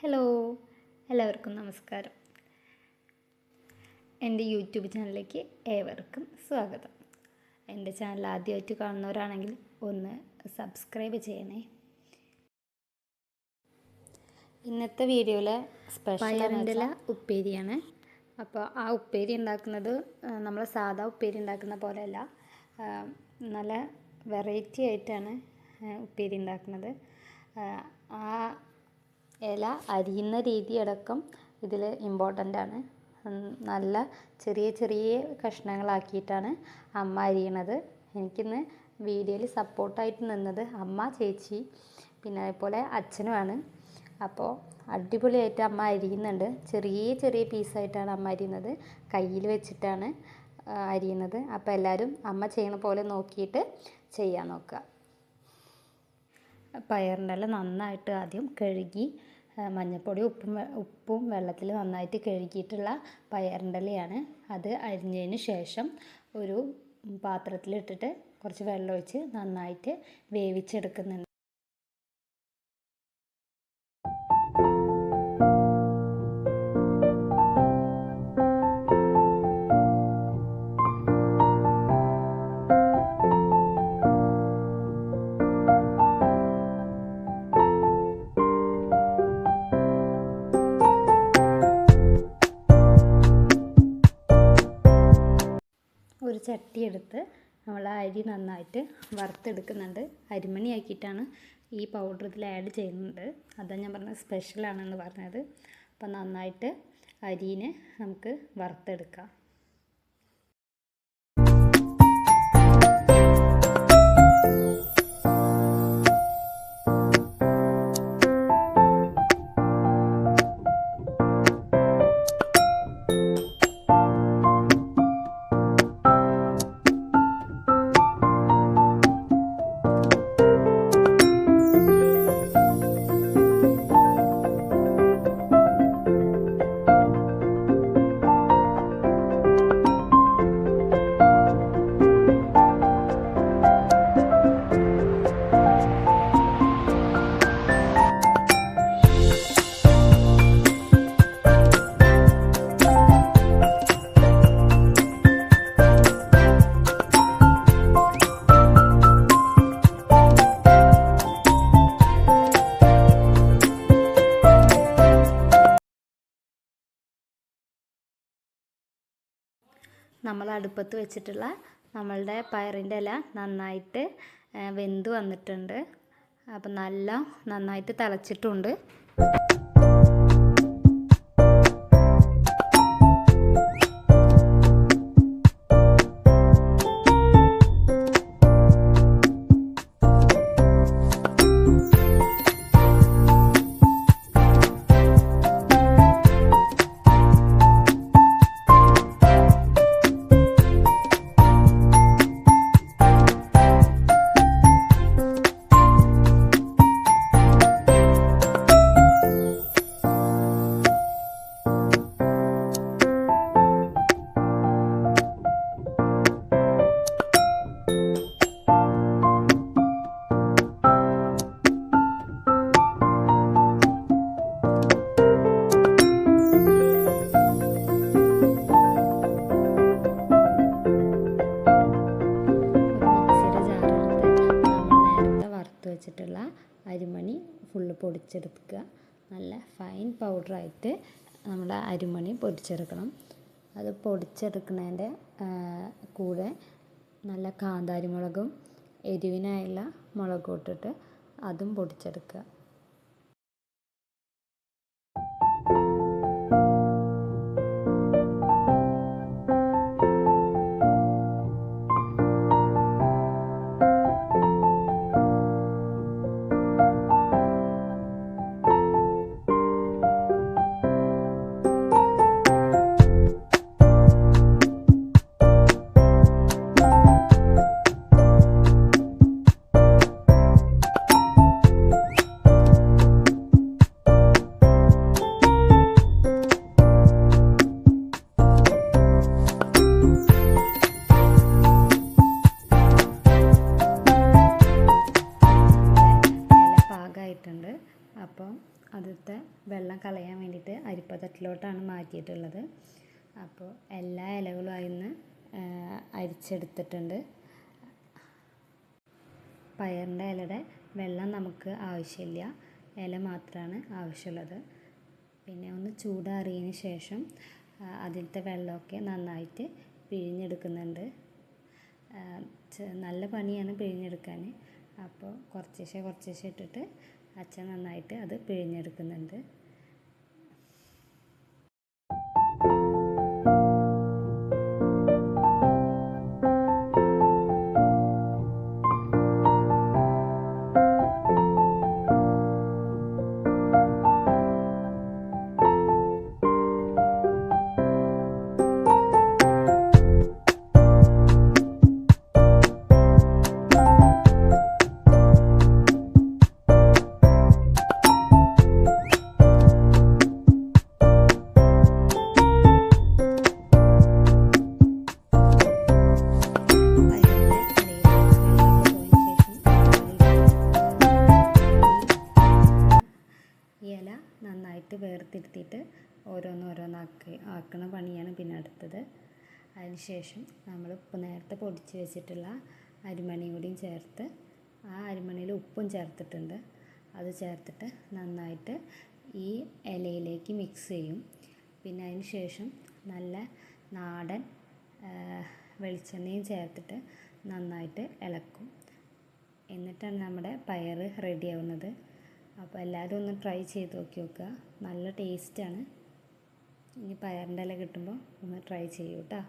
Hello, എല്ലാവർക്കും നമസ്കാരം. എൻ്റെ യൂട്യൂബ് ചാനലിലേക്ക് ഏവർക്കും സ്വാഗതം. എൻ്റെ ചാനൽ ആദ്യമായിട്ട് കാണുന്നവരാണെങ്കിൽ ഒന്ന് സബ്സ്ക്രൈബ് ചെയ്യണേ. ഇന്നത്തെ വീഡിയോയിലെ പയറിൻ്റെ ഉപ്പേരിയാണ്. അപ്പോൾ ആ ഉപ്പേരി ഉണ്ടാക്കുന്നത് നമ്മൾ സാധാ ഉപ്പേരി ഉണ്ടാക്കുന്ന പോലെയല്ല, നല്ല വെറൈറ്റി ആയിട്ടാണ് ഉപ്പേരി ഉണ്ടാക്കുന്നത്. ആ ഇല അരിയുന്ന രീതി അടക്കം ഇതിൽ ഇമ്പോർട്ടൻ്റ് ആണ്. നല്ല ചെറിയ ചെറിയ കഷ്ണങ്ങളാക്കിയിട്ടാണ് അമ്മ അരിയണത്. എനിക്കിന്ന് വീഡിയോയിൽ സപ്പോർട്ടായിട്ട് നിന്നത് അമ്മ, ചേച്ചി, പിന്നെ അതേപോലെ അച്ഛനുമാണ്. അപ്പോൾ അടിപൊളിയായിട്ട് അമ്മ അരിയുന്നുണ്ട്. ചെറിയ ചെറിയ പീസായിട്ടാണ് അമ്മ അരിയുന്നത്, കയ്യിൽ വെച്ചിട്ടാണ് അരിയുന്നത്. അപ്പോൾ എല്ലാവരും അമ്മ ചെയ്യണ പോലെ നോക്കിയിട്ട് ചെയ്യാൻ നോക്കുക. പയറിൻ്റെ ഇല നന്നായിട്ട് ആദ്യം കഴുകി മഞ്ഞൾപ്പൊടി ഉപ്പും വെള്ളത്തിൽ നന്നായിട്ട് കഴുകിയിട്ടുള്ള പയറിൻ്റെ ഇലയാണ്. അത് അരിഞ്ഞതിന് ശേഷം ഒരു പാത്രത്തിലിട്ടിട്ട് കുറച്ച് വെള്ളം ഒഴിച്ച് നന്നായിട്ട് വേവിച്ചെടുക്കുന്നുണ്ട്. ഒരു ചട്ടി എടുത്ത് നമ്മൾ അരി നന്നായിട്ട് വറുത്തെടുക്കുന്നുണ്ട്. അരിമണി ആക്കിയിട്ടാണ് ഈ പൗഡർ ഇതിൽ ആഡ് ചെയ്യുന്നത്. അതാണ് ഞാൻ പറഞ്ഞത് സ്പെഷ്യലാണെന്ന് പറഞ്ഞത്. അപ്പം നന്നായിട്ട് അരിനെ നമുക്ക് വറുത്തെടുക്കാം. നമ്മൾ അടുപ്പത്ത് വെച്ചിട്ടുള്ള നമ്മളുടെ പയറിൻ്റെ ഇല നന്നായിട്ട് വെന്ത് വന്നിട്ടുണ്ട്. അപ്പം നന്നായിട്ട് തിളച്ചിട്ടുണ്ട്. വെച്ചിട്ടുള്ള അരിമണി ഫുള്ള് പൊടിച്ചെടുക്കുക. നല്ല ഫൈൻ പൗഡറായിട്ട് നമ്മുടെ അരിമണി പൊടിച്ചെടുക്കണം. അത് പൊടിച്ചെടുക്കുന്നതിൻ്റെ കൂടെ നല്ല കാന്താരി മുളകും എരിവിനായുള്ള മുളകും ഇട്ടിട്ട് അതും പൊടിച്ചെടുക്കുക. ആദ്യത്തെ വെള്ളം കളയാൻ വേണ്ടിയിട്ട് അരിപ്പത്തട്ടിലോട്ടാണ് മാറ്റിയിട്ടുള്ളത്. അപ്പോൾ എല്ലാ ഇലകളും അതിന്ന് അരിച്ചെടുത്തിട്ടുണ്ട്. പയറിൻ്റെ ഇലയുടെ വെള്ളം നമുക്ക് ആവശ്യമില്ല, ഇല മാത്രമാണ് ആവശ്യമുള്ളത്. പിന്നെ ഒന്ന് ചൂടാറിയതിന് ശേഷം അതിലത്തെ വെള്ളമൊക്കെ നന്നായിട്ട് പിഴിഞ്ഞെടുക്കുന്നുണ്ട്. നല്ല പണിയാണ് പിഴിഞ്ഞെടുക്കാൻ. അപ്പോൾ കുറച്ചേശ്ശെ ഇട്ടിട്ട് അച്ഛൻ നന്നായിട്ട് അത് പിഴിഞ്ഞെടുക്കുന്നുണ്ട്. ഇല നന്നായിട്ട് വേർതിരുത്തിയിട്ട് ആക്കണ പണിയാണ് പിന്നെ അടുത്തത്. അതിന് ശേഷം നമ്മൾ നേരത്തെ പൊടിച്ച് വെച്ചിട്ടുള്ള അരിമണി കൂടിയും ചേർത്ത്, ആ അരിമണിയിൽ ഉപ്പും ചേർത്തിട്ടുണ്ട്, അത് ചേർത്തിട്ട് നന്നായിട്ട് ഈ ഇലയിലേക്ക് മിക്സ് ചെയ്യും. പിന്നെ അതിന് ശേഷം നല്ല നാടൻ വെളിച്ചെണ്ണയും ചേർത്തിട്ട് നന്നായിട്ട് ഇളക്കും. എന്നിട്ടാണ് നമ്മുടെ പയർ റെഡി ആവുന്നത്. അപ്പോൾ എല്ലാവരും ഒന്ന് ട്രൈ ചെയ്ത് നോക്കുക, നല്ല ടേസ്റ്റാണ്. ഇനി പയറിൻ്റെ ഇല കിട്ടുമ്പോൾ ഒന്ന് ട്രൈ ചെയ്യൂ കേട്ടോ.